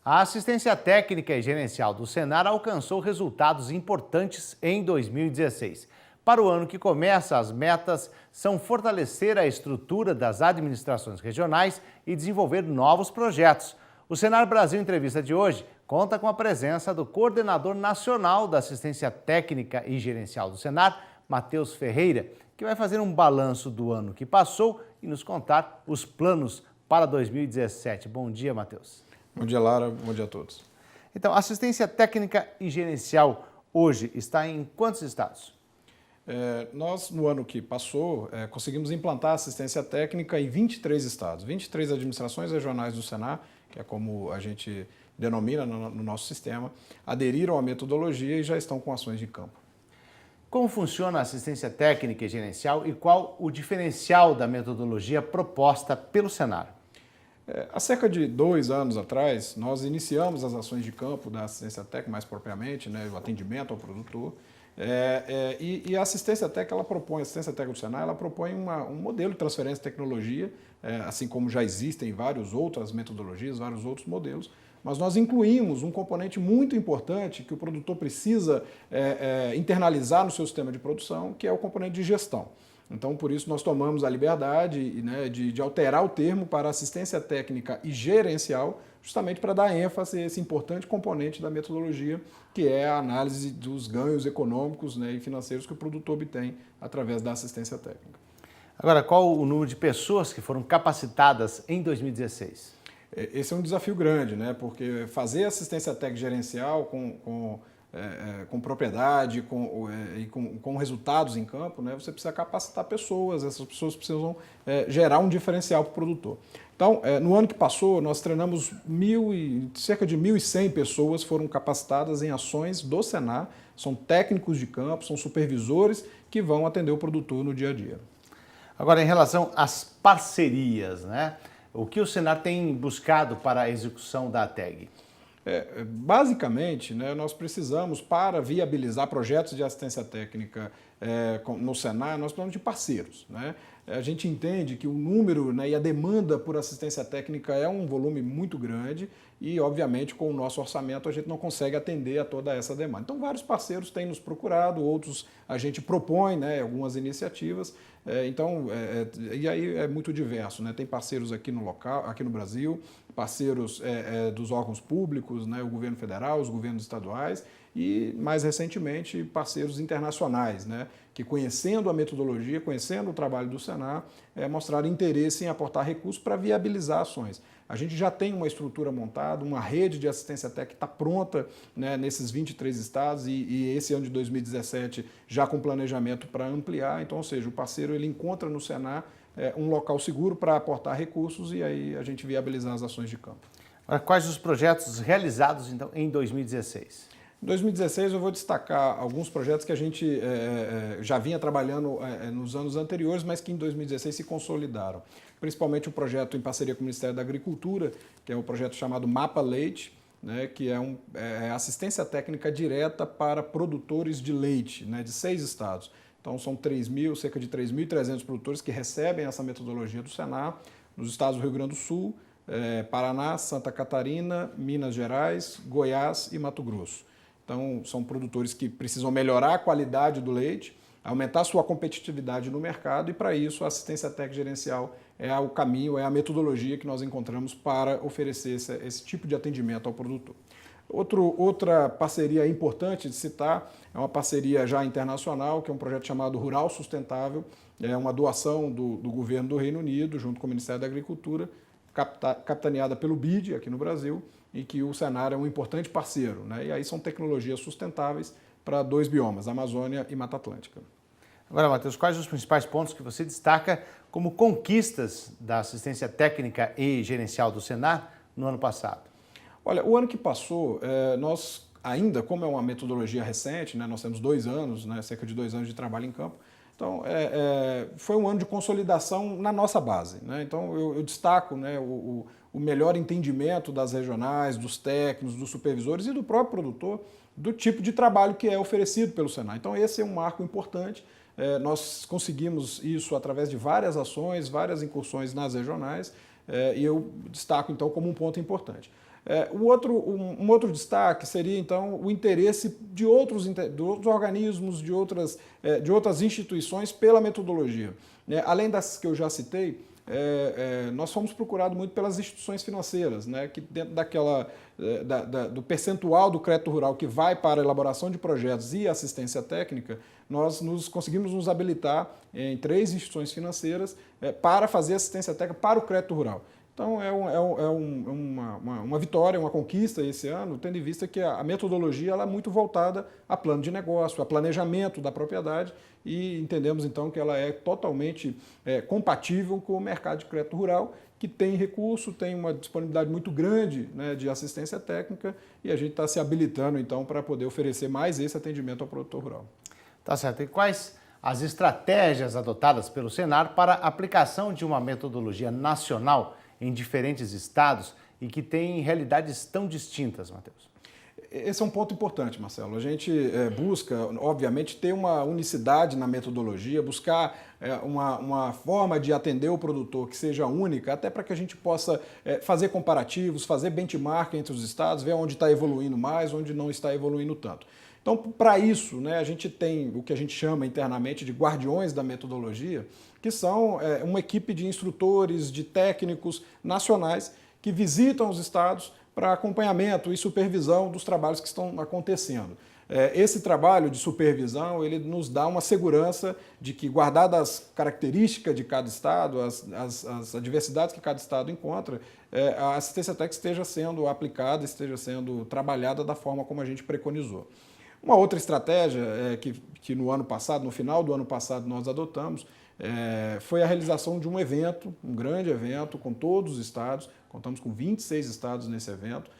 A assistência técnica e gerencial do Senar alcançou resultados importantes em 2016. Para o ano que começa, as metas são fortalecer a estrutura das administrações regionais e desenvolver novos projetos. O Senar Brasil Entrevista de hoje conta com a presença do coordenador nacional da assistência técnica e gerencial do Senar, Matheus Ferreira, que vai fazer um balanço do ano que passou e nos contar os planos para 2017. Bom dia, Matheus. Bom dia, Lara. Bom dia a todos. Então, a assistência técnica e gerencial hoje está em quantos estados? Nós, no ano que passou, conseguimos implantar assistência técnica em 23 estados, 23 administrações regionais do Senar, que é como a gente denomina no nosso sistema, aderiram à metodologia e já estão com ações de campo. Como funciona a assistência técnica e gerencial e qual o diferencial da metodologia proposta pelo Senar? Há cerca de 2 anos atrás, nós iniciamos as ações de campo da assistência técnica, mais propriamente, o atendimento ao produtor. E a assistência técnica, a assistência técnica do Senar, ela propõe um modelo de transferência de tecnologia, assim como já existem várias outras metodologias, vários outros modelos, mas nós incluímos um componente muito importante que o produtor precisa internalizar no seu sistema de produção, que é o componente de gestão. Então, por isso, nós tomamos a liberdade de alterar o termo para assistência técnica e gerencial, justamente para dar ênfase a esse importante componente da metodologia, que é a análise dos ganhos econômicos e financeiros que o produtor obtém através da assistência técnica. Agora, qual o número de pessoas que foram capacitadas em 2016? Esse é um desafio grande, porque fazer assistência técnica gerencial com propriedade e com resultados em campo, você precisa capacitar pessoas, essas pessoas precisam gerar um diferencial para o produtor. Então, no ano que passou, nós treinamos cerca de 1.100 pessoas foram capacitadas em ações do Senar, são técnicos de campo, são supervisores que vão atender o produtor no dia a dia. Agora, em relação às parcerias, o que o Senar tem buscado para a execução da ATEG? Basicamente, nós precisamos, para viabilizar projetos de assistência técnica no Senar, nós precisamos de parceiros. A gente entende que o número e a demanda por assistência técnica é um volume muito grande e, obviamente, com o nosso orçamento a gente não consegue atender a toda essa demanda. Então, vários parceiros têm nos procurado, outros a gente propõe algumas iniciativas. E aí é muito diverso. Tem parceiros aqui no local, aqui no Brasil, parceiros dos órgãos públicos, o governo federal, os governos estaduais e, mais recentemente, parceiros internacionais, que conhecendo a metodologia, conhecendo o trabalho do Senar, mostraram interesse em aportar recursos para viabilizar ações. A gente já tem uma estrutura montada, uma rede de assistência técnica que está pronta nesses 23 estados e esse ano de 2017 já com planejamento para ampliar. Então, ou seja, o parceiro ele encontra no Senar um local seguro para aportar recursos e aí a gente viabilizar as ações de campo. Agora, quais os projetos realizados então, em 2016? Em 2016 eu vou destacar alguns projetos que a gente já vinha trabalhando nos anos anteriores, mas que em 2016 se consolidaram. Principalmente o projeto em parceria com o Ministério da Agricultura, que é um projeto chamado Mapa Leite, que é assistência técnica direta para produtores de leite, de 6 estados. Então são cerca de 3.300 produtores que recebem essa metodologia do Senar, nos estados do Rio Grande do Sul, Paraná, Santa Catarina, Minas Gerais, Goiás e Mato Grosso. Então, são produtores que precisam melhorar a qualidade do leite, aumentar sua competitividade no mercado e, para isso, a assistência técnica gerencial é o caminho, é a metodologia que nós encontramos para oferecer esse tipo de atendimento ao produtor. Outra parceria importante de citar é uma parceria já internacional, que é um projeto chamado Rural Sustentável, é uma doação do governo do Reino Unido, junto com o Ministério da Agricultura, capitaneada pelo BID aqui no Brasil, e que o Senar é um importante parceiro. E aí são tecnologias sustentáveis para 2 biomas, Amazônia e Mata Atlântica. Agora, Matheus, quais os principais pontos que você destaca como conquistas da assistência técnica e gerencial do Senar no ano passado? Olha, o ano que passou, nós ainda, como é uma metodologia recente, nós temos 2 anos, cerca de 2 anos de trabalho em campo, então foi um ano de consolidação na nossa base. Então eu destaco o melhor entendimento das regionais, dos técnicos, dos supervisores e do próprio produtor do tipo de trabalho que é oferecido pelo Senar. Então esse é um marco importante. Nós conseguimos isso através de várias ações, várias incursões nas regionais e eu destaco então como um ponto importante. Um outro destaque seria, então, o interesse de outros organismos, de outras instituições pela metodologia. Além das que eu já citei, nós fomos procurados muito pelas instituições financeiras, né, que dentro do percentual do crédito rural que vai para a elaboração de projetos e assistência técnica, nós conseguimos nos habilitar em 3 instituições financeiras para fazer assistência técnica para o crédito rural. Então, uma vitória, uma conquista esse ano, tendo em vista que a metodologia ela é muito voltada a plano de negócio, a planejamento da propriedade, e entendemos, então, que ela é totalmente compatível com o mercado de crédito rural, que tem recurso, tem uma disponibilidade muito grande, né, de assistência técnica, e a gente está se habilitando, então, para poder oferecer mais esse atendimento ao produtor rural. Tá certo. E quais as estratégias adotadas pelo Senar para a aplicação de uma metodologia nacional em diferentes estados e que tem realidades tão distintas, Matheus? Esse é um ponto importante, Marcelo. A gente busca, obviamente, ter uma unicidade na metodologia, buscar uma forma de atender o produtor que seja única, até para que a gente possa fazer comparativos, fazer benchmark entre os estados, ver onde está evoluindo mais, onde não está evoluindo tanto. Então, para isso, né, a gente tem o que a gente chama internamente de guardiões da metodologia, que são uma equipe de instrutores, de técnicos nacionais que visitam os estados para acompanhamento e supervisão dos trabalhos que estão acontecendo. Esse trabalho de supervisão ele nos dá uma segurança de que, guardadas as características de cada estado, as adversidades que cada estado encontra, a assistência técnica esteja sendo aplicada, esteja sendo trabalhada da forma como a gente preconizou. Uma outra estratégia que no ano passado, no final do ano passado, nós adotamos, foi a realização de um evento, um grande evento com todos os estados, contamos com 26 estados nesse evento,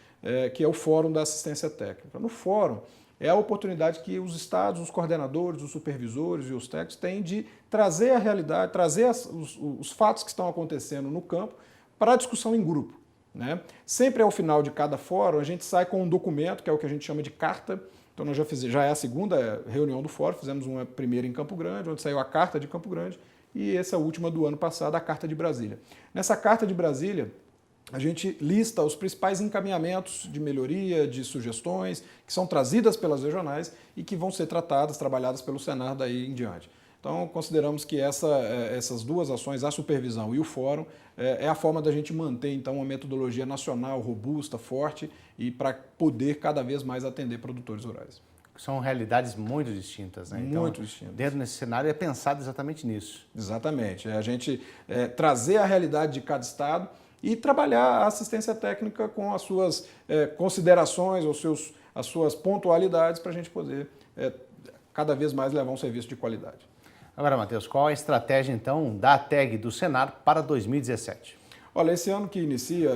que é o Fórum da Assistência Técnica. No Fórum é a oportunidade que os estados, os coordenadores, os supervisores e os técnicos têm de trazer a realidade, trazer os fatos que estão acontecendo no campo para a discussão em grupo, né? Sempre ao final de cada fórum a gente sai com um documento, que é o que a gente chama de carta. Então nós já é a segunda reunião do fórum, fizemos uma primeira em Campo Grande, onde saiu a Carta de Campo Grande, e essa última do ano passado, a Carta de Brasília. Nessa Carta de Brasília, a gente lista os principais encaminhamentos de melhoria, de sugestões, que são trazidas pelas regionais e que vão ser tratadas, trabalhadas pelo Senar daí em diante. Então, consideramos que essas duas ações, a supervisão e o fórum, é a forma da gente manter, então, uma metodologia nacional robusta, forte e para poder cada vez mais atender produtores rurais. São realidades muito distintas, né? Então, muito distintas. Dentro desse cenário é pensado exatamente nisso. Exatamente. A gente trazer a realidade de cada estado e trabalhar a assistência técnica com as suas considerações, as suas pontualidades para a gente poder cada vez mais levar um serviço de qualidade. Agora, Matheus, qual a estratégia, então, da ATEG do Senar para 2017? Olha, esse ano que inicia,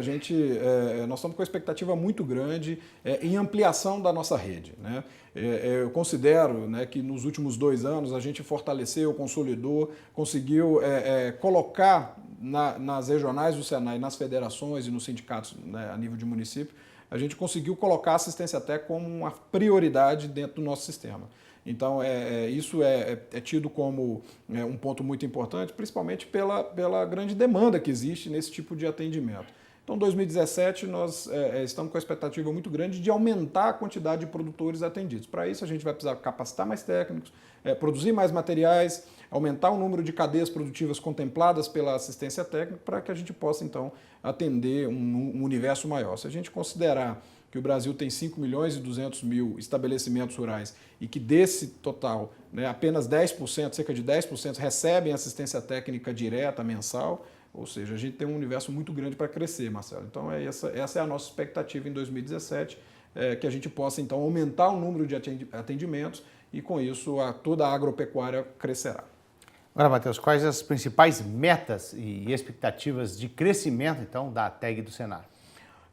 nós estamos com uma expectativa muito grande em ampliação da nossa rede, né? Eu considero, né, que nos últimos 2 anos a gente fortaleceu, consolidou, conseguiu colocar nas regionais do Senai, nas federações e nos sindicatos, né, a nível de município, a gente conseguiu colocar a assistência técnica como uma prioridade dentro do nosso sistema. Então, isso é tido como um ponto muito importante, principalmente pela grande demanda que existe nesse tipo de atendimento. Então, em 2017, nós estamos com a expectativa muito grande de aumentar a quantidade de produtores atendidos. Para isso, a gente vai precisar capacitar mais técnicos, produzir mais materiais, aumentar o número de cadeias produtivas contempladas pela assistência técnica para que a gente possa, então, atender um universo maior. Se a gente considerar que o Brasil tem 5.200.000 estabelecimentos rurais e que desse total, né, apenas 10%, cerca de 10% recebem assistência técnica direta mensal, ou seja, a gente tem um universo muito grande para crescer, Marcelo. Então essa é a nossa expectativa em 2017, que a gente possa então aumentar o número de atendimentos e com isso toda a agropecuária crescerá. Agora, Matheus, quais as principais metas e expectativas de crescimento então da ATEG do Senar?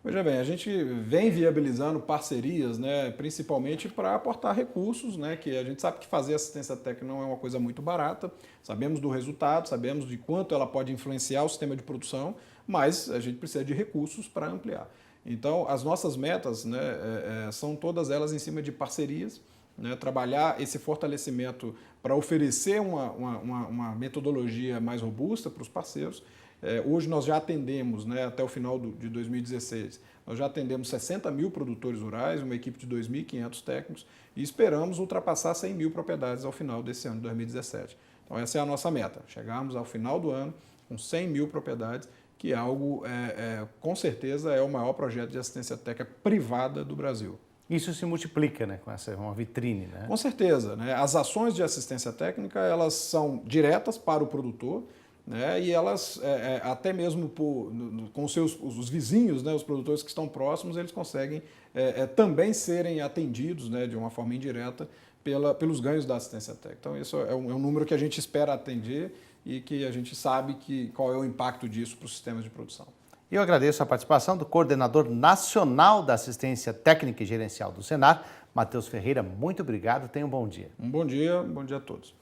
Veja bem, a gente vem viabilizando parcerias, né, principalmente para aportar recursos, né, que a gente sabe que fazer assistência técnica não é uma coisa muito barata, sabemos do resultado, sabemos de quanto ela pode influenciar o sistema de produção, mas a gente precisa de recursos para ampliar. Então, as nossas metas, né, são todas elas em cima de parcerias, né, trabalhar esse fortalecimento para oferecer uma metodologia mais robusta para os parceiros Hoje nós já atendemos, né, até o final de 2016, nós já atendemos 60 mil produtores rurais, uma equipe de 2.500 técnicos, e esperamos ultrapassar 100 mil propriedades ao final desse ano de 2017. Então essa é a nossa meta, chegarmos ao final do ano com 100 mil propriedades, que é algo, com certeza, é o maior projeto de assistência técnica privada do Brasil. Isso se multiplica, né, com uma vitrine, né? Com certeza, né? As ações de assistência técnica, elas são diretas para o produtor, né? E elas, até mesmo com os vizinhos, né? Os produtores que estão próximos, eles conseguem também serem atendidos, né? De uma forma indireta pelos ganhos da assistência técnica. Então, isso é um número que a gente espera atender e que a gente sabe qual é o impacto disso para os sistemas de produção. Eu agradeço a participação do coordenador nacional da assistência técnica e gerencial do Senar, Matheus Ferreira. Muito obrigado, tenha um bom dia. Um bom dia a todos.